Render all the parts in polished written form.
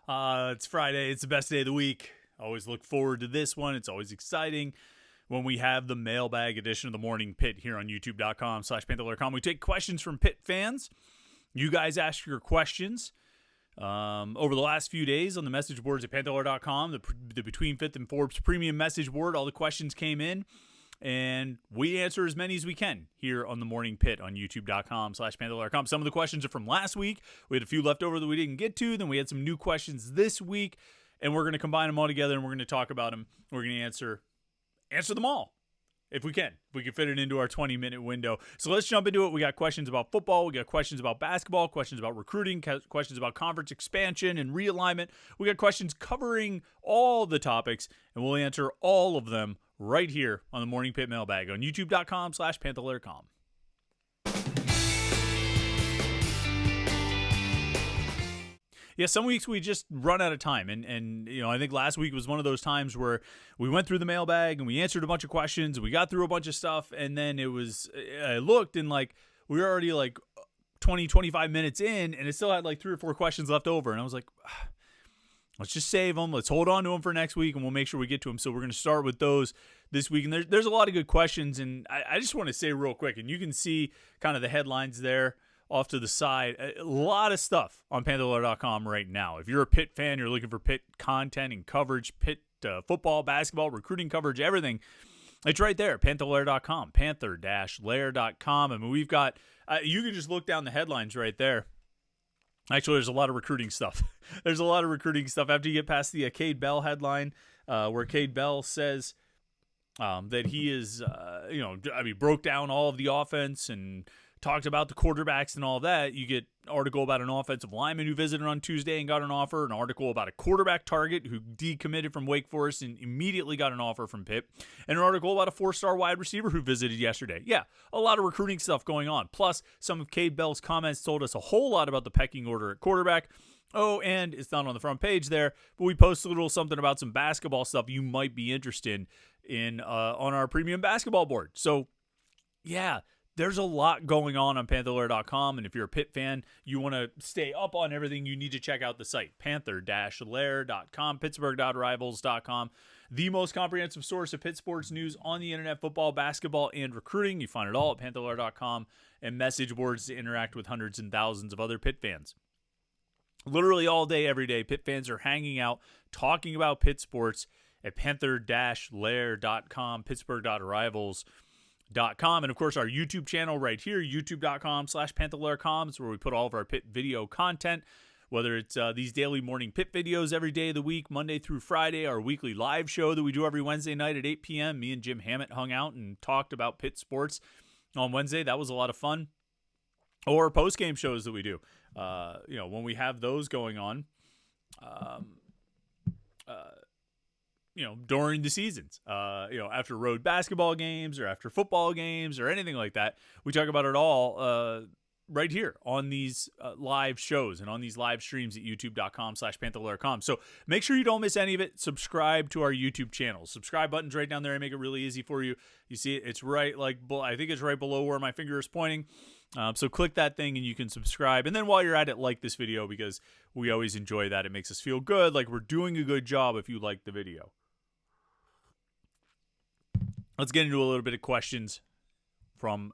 It's Friday. It's the best day of the week. I always look forward to this one. It's always exciting when we have the mailbag edition of the Morning Pitt here on youtube.com/Panther-Lair.com. We take questions from Pitt fans. You guys ask your questions. Over the last few days on the message boards at Panther-Lair.com, the Between Fifth and Forbes premium message board, all the questions came in, and we answer as many as we can here on the Morning Pitt on youtube.com/Panther-Lair.com. Some of the questions are from last week. We had a few left over that we didn't get to. Then we had some new questions this week, and we're going to combine them all together, and we're going to talk about them. We're going to answer them all. If we can fit it into our 20-minute window. So let's jump into it. We got questions about football. We got questions about basketball, questions about recruiting, questions about conference expansion and realignment. We got questions covering all the topics, and we'll answer all of them right here on the Morning Pitt Mailbag on youtube.com/Panther-Lair.com. Yeah, some weeks we just run out of time, and you know, I think last week was one of those times where we went through the mailbag and we answered a bunch of questions, and we got through a bunch of stuff, and then I looked and like we were already like 20-25 minutes in, and it still had like 3 or 4 questions left over, and I was like, let's just save them, let's hold on to them for next week, and we'll make sure we get to them. So we're going to start with those this week, and there's a lot of good questions, and I just want to say real quick, and you can see kind of the headlines there off to the side. A lot of stuff on Panther-Lair.com right now. If you're a Pitt fan, you're looking for Pitt content and coverage, Pitt football, basketball, recruiting coverage, everything. It's right there, Panther-Lair.com, Panther-Lair.com. I mean, we've got, you can just look down the headlines right there. Actually, there's a lot of recruiting stuff. There's a lot of recruiting stuff after you get past the Cade Bell headline, where Cade Bell says that he is, broke down all of the offense and talked about the quarterbacks and all that. You get an article about an offensive lineman who visited on Tuesday and got an offer, an article about a quarterback target who decommitted from Wake Forest and immediately got an offer from Pitt, and an article about a 4-star wide receiver who visited yesterday. Yeah, a lot of recruiting stuff going on. Plus, some of Cade Bell's comments told us a whole lot about the pecking order at quarterback. Oh, and it's not on the front page there, but we posted a little something about some basketball stuff you might be interested in on our premium basketball board. So, yeah, there's a lot going on Panther-Lair.com, and if you're a Pitt fan, you want to stay up on everything, you need to check out the site, Panther-Lair.com, Pittsburgh.rivals.com, the most comprehensive source of Pitt sports news on the internet, football, basketball, and recruiting. You find it all at Panther-Lair.com, and message boards to interact with hundreds and thousands of other Pitt fans. Literally all day, every day, Pitt fans are hanging out, talking about Pitt sports at Panther-Lair.com, Pittsburgh.rivals.com. And of course our YouTube channel right here, youtube.com/Panther-Lair.com, is where we put all of our Pitt video content, whether it's these daily Morning Pitt videos every day of the week, Monday through Friday, our weekly live show that we do every Wednesday night at 8 p.m. Me and Jim Hammett hung out and talked about Pitt sports on Wednesday. That was a lot of fun. Or post-game shows that we do. When we have those going on, during the seasons, after road basketball games or after football games or anything like that, we talk about it all right here on these live shows and on these live streams at youtube.com/Panther-Lair.com. So make sure you don't miss any of it. Subscribe to our YouTube channel. Subscribe button's right down there. I make it really easy for you. You see it? It's right, I think it's right below where my finger is pointing. So click that thing and you can subscribe. And then while you're at it, like this video, because we always enjoy that. It makes us feel good, like we're doing a good job if you like the video. Let's get into a little bit of questions from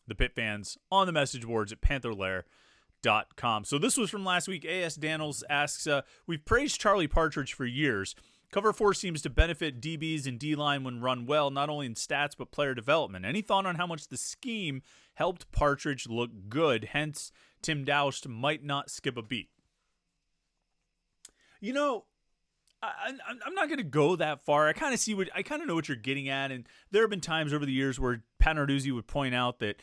the Pitt fans on the message boards at Panther-Lair.com. So this was from last week. A.S. Daniels asks, we've praised Charlie Partridge for years. Cover 4 seems to benefit DBs and D-line when run well, not only in stats but player development. Any thought on how much the scheme helped Partridge look good? Hence, Tim Doust might not skip a beat. I'm not going to go that far. I kind of know what you're getting at, and there have been times over the years where Pat Narduzzi would point out that,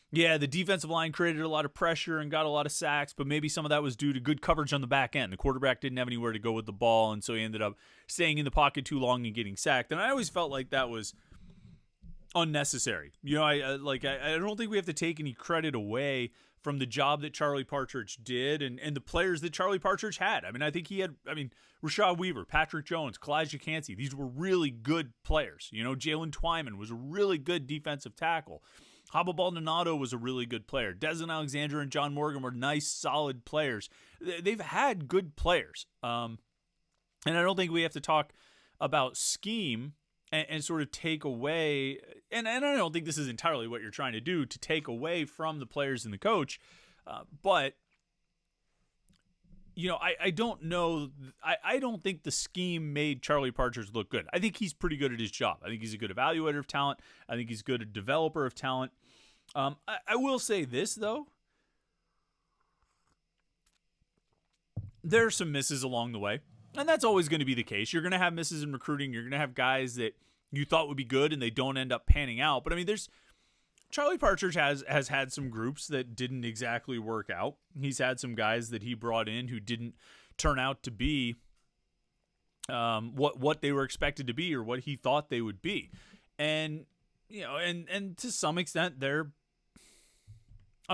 yeah, the defensive line created a lot of pressure and got a lot of sacks, but maybe some of that was due to good coverage on the back end. The quarterback didn't have anywhere to go with the ball, and so he ended up staying in the pocket too long and getting sacked. And I always felt like that was unnecessary. I don't think we have to take any credit away from the job that Charlie Partridge did and the players that Charlie Partridge had. I mean, I think he had, Rashad Weaver, Patrick Jones, Kalijah Cansey. These were really good players. Jalen Twyman was a really good defensive tackle. Haba Baldonado was a really good player. Desmond Alexander and John Morgan were nice, solid players. They've had good players. And I don't think we have to talk about scheme and sort of take away, and I don't think this is entirely what you're trying to do, to take away from the players and the coach. But, I don't know. I don't think the scheme made Charlie Partridge look good. I think he's pretty good at his job. I think he's a good evaluator of talent. I think he's good at developer of talent. I will say this, though. There are some misses along the way, and that's always going to be the case. You're going to have misses in recruiting. You're going to have guys that you thought would be good and they don't end up panning out. But, Charlie Partridge has had some groups that didn't exactly work out. He's had some guys that he brought in who didn't turn out to be what they were expected to be or what he thought they would be. And, and to some extent, I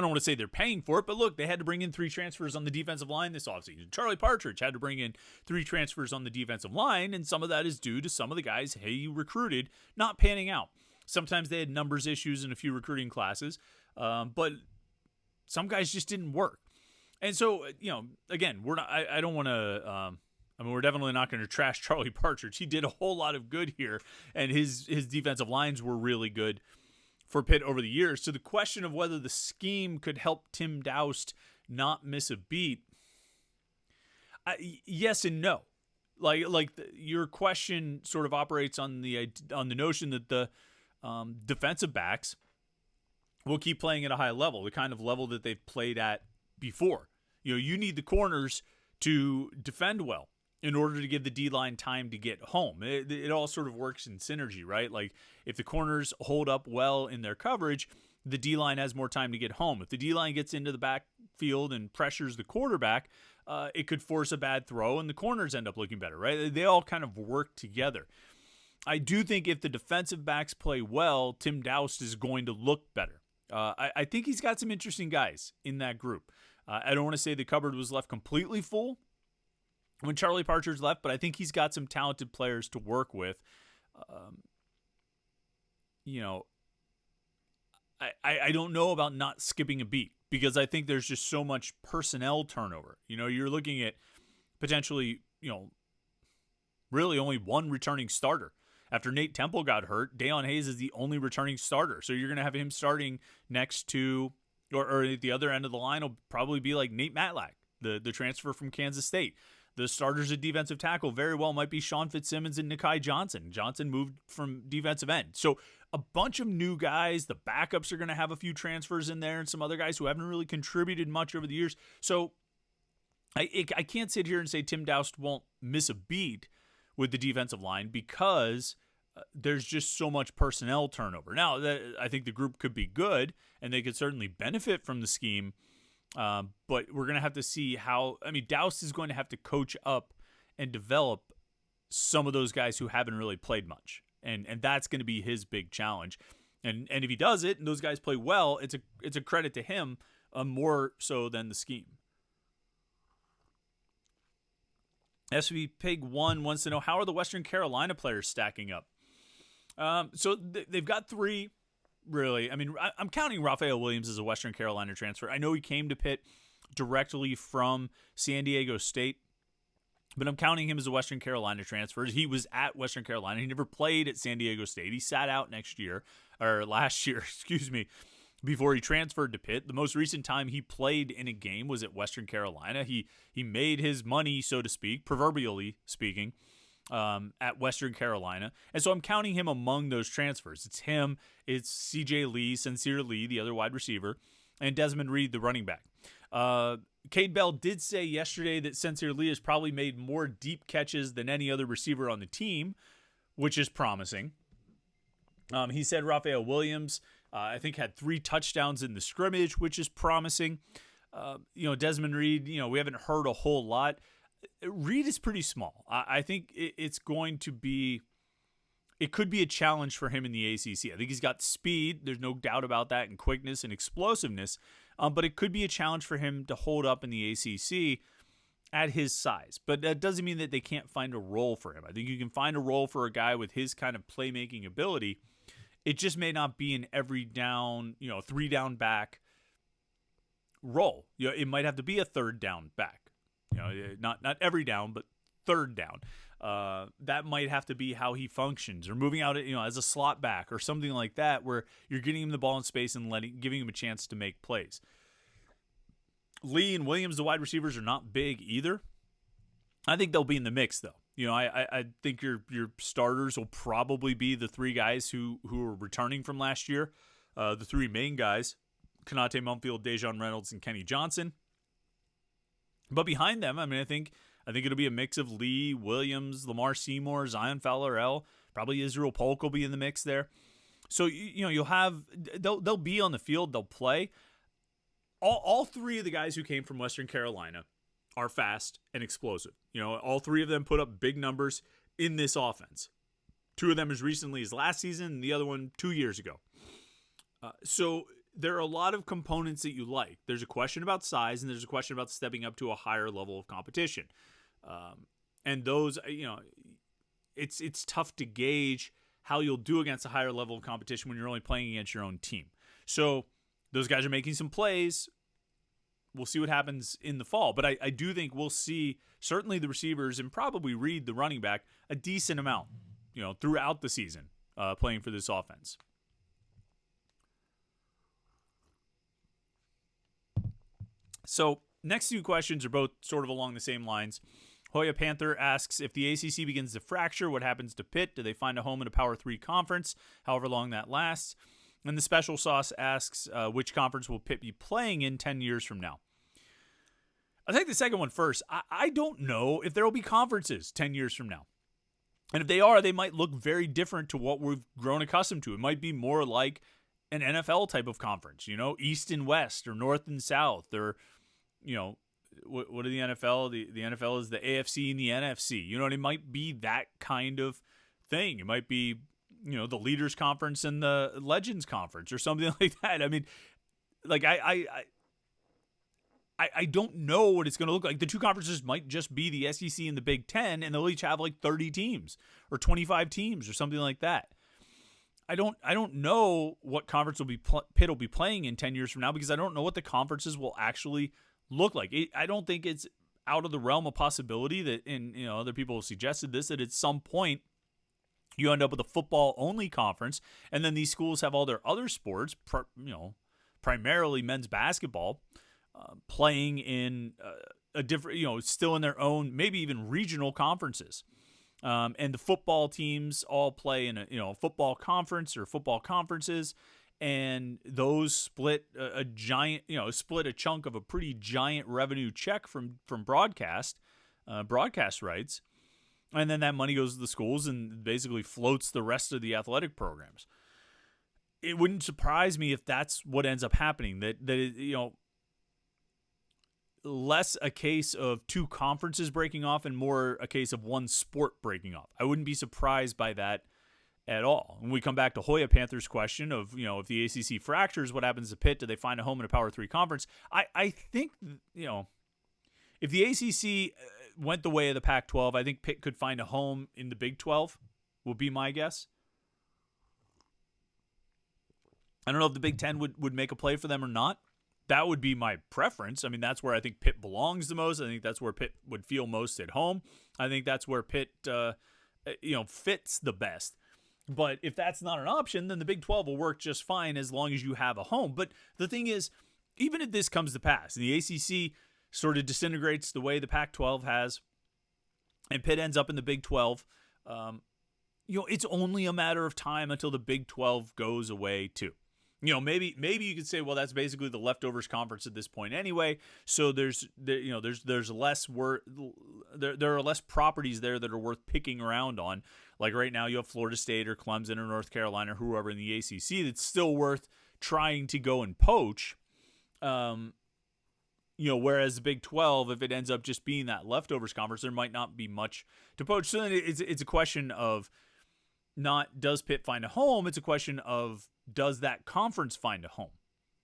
don't want to say they're paying for it, but look, they had to bring in 3 transfers on the defensive line this offseason. Charlie Partridge had to bring in 3 transfers on the defensive line, and some of that is due to some of the guys he recruited not panning out. Sometimes they had numbers issues in a few recruiting classes, but some guys just didn't work. And so, again, we're not. I don't want to. We're definitely not going to trash Charlie Partridge. He did a whole lot of good here, and his defensive lines were really good for Pitt over the years. So the question of whether the scheme could help Tim Doust not miss a beat, yes and no. Your question sort of operates on the notion that the defensive backs will keep playing at a high level, the kind of level that they've played at before. You need the corners to defend well in order to give the D-line time to get home. It all sort of works in synergy, right? Like, if the corners hold up well in their coverage, the D-line has more time to get home. If the D-line gets into the backfield and pressures the quarterback, it could force a bad throw, and the corners end up looking better, right? They all kind of work together. I do think if the defensive backs play well, Tim Doust is going to look better. I think he's got some interesting guys in that group. I don't want to say the cupboard was left completely full when Charlie Partridge left, but I think he's got some talented players to work with. I don't know about not skipping a beat because I think there's just so much personnel turnover. You're looking at potentially, really only one returning starter. After Nate Temple got hurt, Deion Hayes is the only returning starter. So you're going to have him starting next to, or at the other end of the line will probably be like Nate Matlack, the transfer from Kansas State. The starters at defensive tackle very well might be Sean Fitzsimmons and Nikai Johnson. Johnson moved from defensive end. So a bunch of new guys. The backups are going to have a few transfers in there and some other guys who haven't really contributed much over the years. So I can't sit here and say Tim Doust won't miss a beat with the defensive line because there's just so much personnel turnover. Now, I think the group could be good, and they could certainly benefit from the scheme, but we're going to have to see how. Doust is going to have to coach up and develop some of those guys who haven't really played much, and that's going to be his big challenge. And if he does it, and those guys play well, it's a credit to him more so than the scheme. SV Pig 1 wants to know, how are the Western Carolina players stacking up? So they've got 3, really. I'm counting Raphael Williams as a Western Carolina transfer. I know he came to Pitt directly from San Diego State, but I'm counting him as a Western Carolina transfer. He was at Western Carolina. He never played at San Diego State. He sat out last year, before he transferred to Pitt. The most recent time he played in a game was at Western Carolina. He made his money, so to speak, proverbially speaking, at Western Carolina. And so I'm counting him among those transfers. It's him, it's C.J. Lee, Sincere Lee, the other wide receiver, and Desmond Reed, the running back. Cade Bell did say yesterday that Sincere Lee has probably made more deep catches than any other receiver on the team, which is promising. He said Raphael Williams, I think, had 3 touchdowns in the scrimmage, which is promising. Desmond Reed, we haven't heard a whole lot. Reed is pretty small. I think it could be a challenge for him in the ACC. I think he's got speed. There's no doubt about that, and quickness and explosiveness. But it could be a challenge for him to hold up in the ACC at his size. But that doesn't mean that they can't find a role for him. I think you can find a role for a guy with his kind of playmaking ability It just may not be an every down, 3 down back role. It might have to be a 3rd down back. Not every down, but 3rd down. That might have to be how he functions, or moving out, as a slot back or something like that, where you're getting him the ball in space and giving him a chance to make plays. Lee and Williams, the wide receivers, are not big either. I think they'll be in the mix, though. I think your starters will probably be the 3 guys who are returning from last year, the 3 main guys, Konate Mumfield, Dejon Reynolds, and Kenny Johnson. But behind them, I think it'll be a mix of Lee, Williams, Lamar Seymour, Zion Fowler-El. Probably Israel Polk will be in the mix there. So you'll have they'll be on the field, they'll play. All 3 of the guys who came from Western Carolina are fast and explosive. All 3 of them put up big numbers in this offense. 2 of them as recently as last season, and the other one 2 years ago. So there are a lot of components that you like. There's a question about size, and there's a question about stepping up to a higher level of competition. And those, it's tough to gauge how you'll do against a higher level of competition when you're only playing against your own team. So those guys are making some plays. We'll see what happens in the fall. But I do think we'll see, certainly the receivers and probably Reed, the running back, a decent amount, throughout the season playing for this offense. So next 2 questions are both sort of along the same lines. Hoya Panther asks, if the ACC begins to fracture, what happens to Pitt? Do they find a home in a Power 3 conference, however long that lasts? And the Special Sauce asks, which conference will Pitt be playing in 10 years from now? I'll take the second one first. I don't know if there will be conferences 10 years from now. And if they are, they might look very different to what we've grown accustomed to. It might be more like an NFL type of conference, East and West, or North and South, or, what are the NFL? The NFL is the AFC and the NFC. It might be that kind of thing. It might be, the Leaders Conference and the Legends Conference or something like that. I don't know what it's going to look like. The 2 conferences might just be the SEC and the Big Ten, and they'll each have like 30 teams or 25 teams or something like that. I don't know what conference Pitt will be playing in 10 years from now, because I don't know what the conferences will actually look like. I don't think it's out of the realm of possibility that, and other people have suggested this, that at some point you end up with a football-only conference, and then these schools have all their other sports, primarily men's basketball, playing in a different, still in their own, maybe even regional conferences. And the football teams all play in a football conference or football conferences, and those split a chunk of a pretty giant revenue check from broadcast rights. And then that money goes to the schools and basically floats the rest of the athletic programs. It wouldn't surprise me if that's what ends up happening, that less a case of 2 conferences breaking off and more a case of one sport breaking off. I wouldn't be surprised by that at all. When we come back to Hoya Panther's question of, if the ACC fractures, what happens to Pitt? Do they find a home in a Power 3 conference? I think, if the ACC went the way of the Pac-12, I think Pitt could find a home in the Big 12, would be my guess. I don't know if the Big 10 would make a play for them or not. That would be my preference. That's where I think Pitt belongs the most. I think that's where Pitt would feel most at home. I think that's where Pitt, fits the best. But if that's not an option, then the Big 12 will work just fine as long as you have a home. But the thing is, even if this comes to pass, and the ACC sort of disintegrates the way the Pac-12 has, and Pitt ends up in the Big 12, it's only a matter of time until the Big 12 goes away too. Maybe you could say, well, that's basically the leftovers conference at this point anyway. So there's less there are less properties there that are worth picking around on. Like right now, you have Florida State or Clemson or North Carolina or whoever in the ACC that's still worth trying to go and poach. Whereas the Big 12, if it ends up just being that leftovers conference, there might not be much to poach. So then it's a question of not does Pitt find a home? It's a question of does that conference find a home?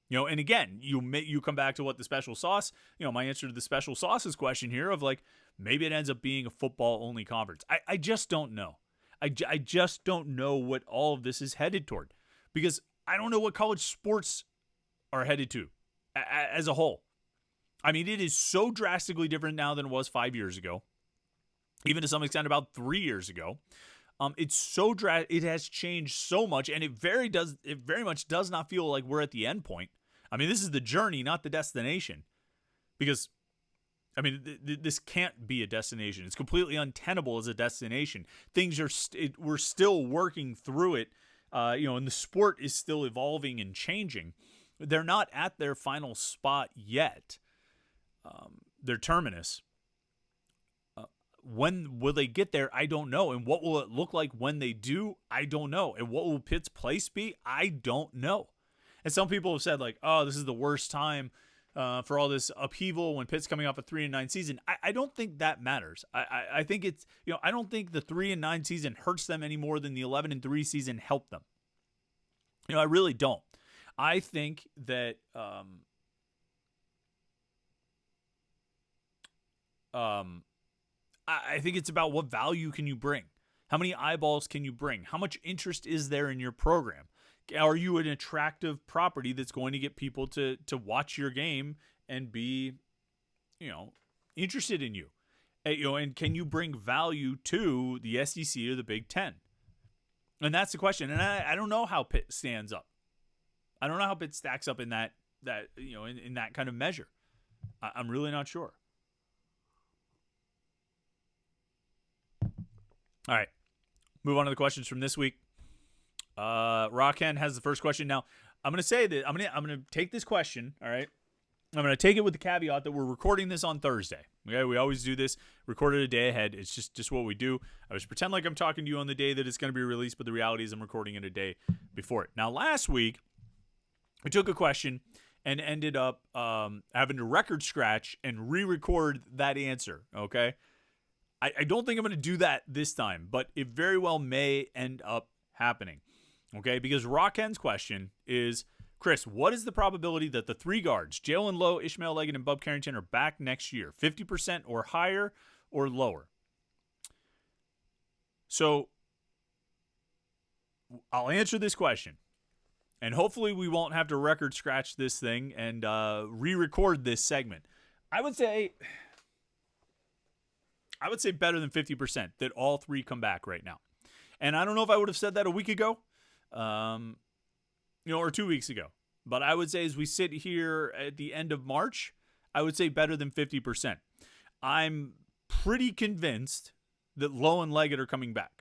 And again, you come back to what the Special Sauce, my answer to the Special Sauce's question here of like, maybe it ends up being a football-only conference. I just don't know. I just don't know what all of this is headed toward. because I don't know what college sports are headed to as a whole. I mean, it is so drastically different now than it was 5 years ago, even to some extent about 3 years ago. It's so it has changed so much, and it very much does not feel like we're at the end point. I mean, this is the journey, not the destination, because I mean, this can't be a destination. It's completely untenable as a destination. Things are we're still working through it, and the sport is still evolving and changing. They're not at their final spot yet. Their terminus. When will they get there? I don't know. And what will it look like when they do? I don't know. And what will Pitt's place be? I don't know. And some people have said, like, oh, this is the worst time for all this upheaval when Pitt's coming off a 3-9 season. I don't think that matters. I think it's, I don't think the 3-9 season hurts them any more than the 11-3 season helped them. I really don't. I think that I think it's about what value can you bring? How many eyeballs can you bring? How much interest is there in your program? Are you an attractive property that's going to get people to watch your game and be, interested in you? And can you bring value to the SEC or the Big Ten? And that's the question. And I don't know how Pitt stands up. I don't know how Pitt stacks up in that in that kind of measure. I'm really not sure. All right, move on to the questions from this week. Rockhen has the first question. Now, I'm going to say that I'm going to take this question, all right? I'm going to take it with the caveat that we're recording this on Thursday. Okay, we always do this, record it a day ahead. It's just what we do. I was pretend like I'm talking to you on the day that it's going to be released, but the reality is I'm recording it a day before it. Now, last week, we took a question and ended up having to record scratch and re-record that answer, okay? I don't think I'm going to do that this time, but it very well may end up happening, okay? Because Rockhen's question is, Chris, what is the probability that the three guards, Jalen Lowe, Ishmael Leggett, and Bub Carrington, are back next year? 50% or higher or lower? So I'll answer this question, and hopefully we won't have to record scratch this thing and re-record this segment. I would say better than 50% that all three come back right now. And I don't know if I would have said that a week ago, or 2 weeks ago. But I would say as we sit here at the end of March, I would say better than 50%. I'm pretty convinced that Lowe and Leggett are coming back.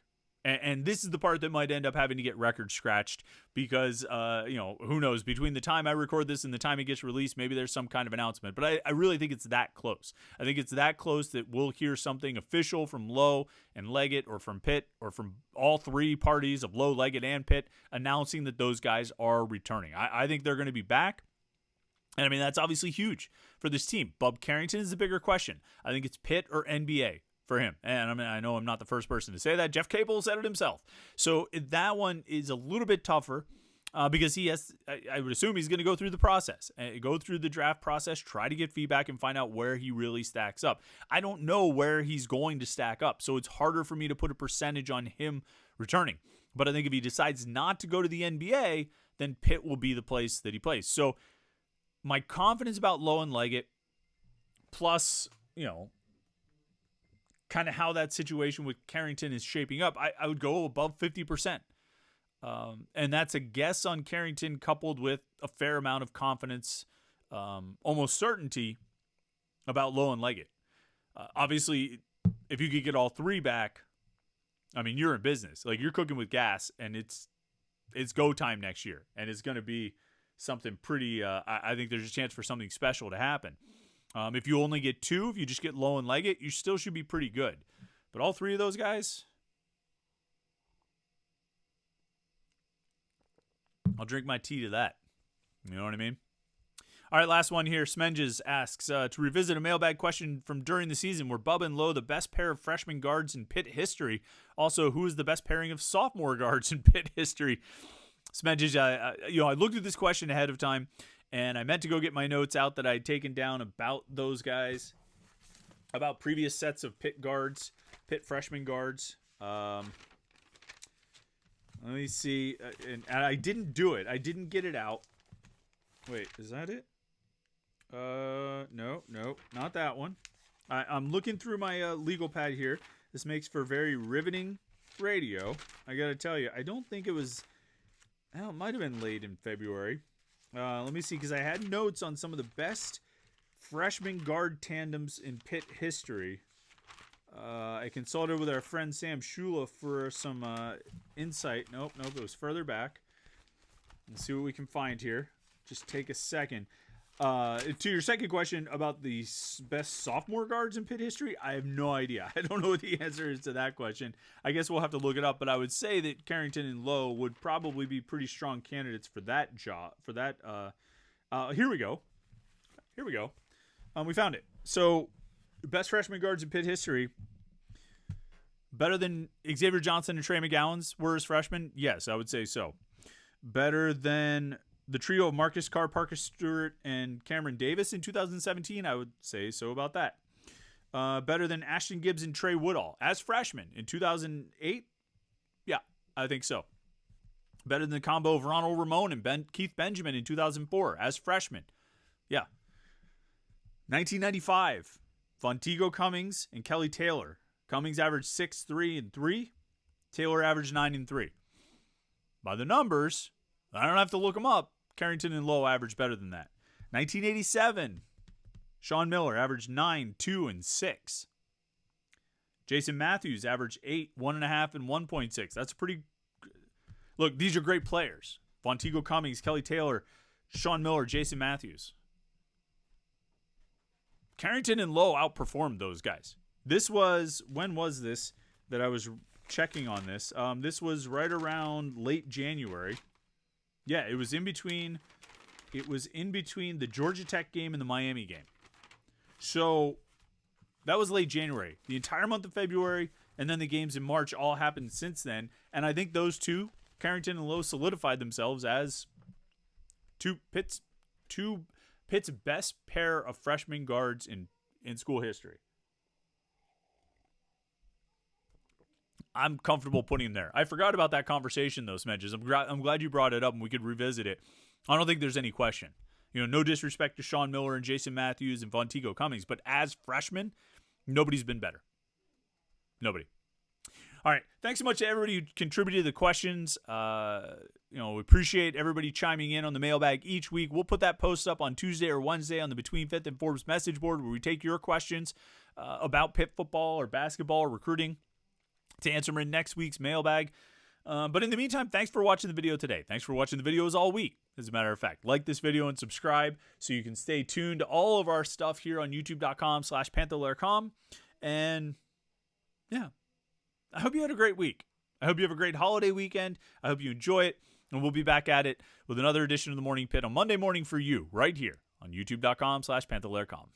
And this is the part that might end up having to get record scratched because, who knows, between the time I record this and the time it gets released, maybe there's some kind of announcement. But I really think it's that close. I think it's that close that we'll hear something official from Lowe and Leggett or from Pitt or from all three parties of Lowe, Leggett, and Pitt announcing that those guys are returning. I think they're going to be back. And I mean, that's obviously huge for this team. Bub Carrington is the bigger question. I think it's Pitt or NBA. For him. And I mean, I know I'm not the first person to say that. Jeff Capel said it himself. So that one is a little bit tougher because he has, I would assume he's going to go through the process, go through the draft process, try to get feedback and find out where he really stacks up. I don't know where he's going to stack up. So it's harder for me to put a percentage on him returning. But I think if he decides not to go to the NBA, then Pitt will be the place that he plays. So my confidence about Lowe and Leggett plus, kind of how that situation with Carrington is shaping up, I would go above 50%. And that's a guess on Carrington coupled with a fair amount of confidence, almost certainty about Lowe and Leggett. Obviously, if you could get all three back, I mean, you're in business. Like, you're cooking with gas, and it's go time next year. And it's going to be something pretty, I think there's a chance for something special to happen. If you only get two, if you just get Lowe and Leggett, you still should be pretty good. But all three of those guys, I'll drink my tea to that. You know what I mean? All right, last one here. Smenges asks, to revisit a mailbag question from during the season, were Bub and Lowe the best pair of freshman guards in Pitt history? Also, who is the best pairing of sophomore guards in Pitt history? Smenges, I looked at this question ahead of time. And I meant to go get my notes out that I had taken down about those guys, about previous sets of Pitt guards, Pitt freshman guards. Let Let me see. And I didn't do it. I didn't get it out. Wait, is that it? No, not that one. I'm looking through my legal pad here. This makes for very riveting radio. I gotta tell you, I don't think it was. Well, it might have been late in February. Let me see, because I had notes on some of the best freshman guard tandems in Pitt history. I consulted with our friend Sam Shula for some insight. Nope, it was further back. Let's see what we can find here. Just take a second. To your second question about the best sophomore guards in Pitt history, I have no idea. I don't know what the answer is to that question. I guess we'll have to look it up, but I would say that Carrington and Lowe would probably be pretty strong candidates for that job. For that, here we go. We found it. So, best freshman guards in Pitt history. Better than Xavier Johnson and Trey McGowan's were as freshmen? Yes, I would say so. Better than the trio of Marcus Carr, Parker Stewart, and Cameron Davis in 2017? I would say so about that. Better than Ashton Gibbs and Trey Woodall as freshmen in 2008? Yeah, I think so. Better than the combo of Ronald Ramon and Keith Benjamin in 2004 as freshmen? Yeah. 1995, Vonteego Cummings and Kelly Taylor. Cummings averaged 6-3-3. Taylor averaged 9-3. By the numbers, I don't have to look them up. Carrington and Lowe averaged better than that. 1987, Sean Miller averaged 9-2-6. Jason Matthews averaged 8, 1.5, and 1.6. That's pretty. Look, these are great players. Vonteego Cummings, Kelly Taylor, Sean Miller, Jason Matthews. Carrington and Lowe outperformed those guys. When was this that I was checking on this? This was right around late January. Yeah, it was in between the Georgia Tech game and the Miami game. So that was late January. The entire month of February and then the games in March all happened since then. And I think those two, Carrington and Lowe, solidified themselves as Pitt's best pair of freshman guards in school history. I'm comfortable putting him there. I forgot about that conversation, though, Smedges. I'm glad you brought it up and we could revisit it. I don't think there's any question. No disrespect to Sean Miller and Jason Matthews and Vonteego Cummings, but as freshmen, nobody's been better. Nobody. All right. Thanks so much to everybody who contributed to the questions. We appreciate everybody chiming in on the mailbag each week. We'll put that post up on Tuesday or Wednesday on the Between Fifth and Forbes message board where we take your questions about Pitt football or basketball or recruiting to answer them in next week's mailbag. But in the meantime, thanks for watching the video today. Thanks for watching the videos all week, as a matter of fact. Like this video and subscribe so you can stay tuned to all of our stuff here on youtube.com/Panther-Lair.com. And yeah, I hope you had a great week. I hope you have a great holiday weekend. I hope you enjoy it. And we'll be back at it with another edition of the Morning Pit on Monday morning for you right here on youtube.com/Panther-Lair.com.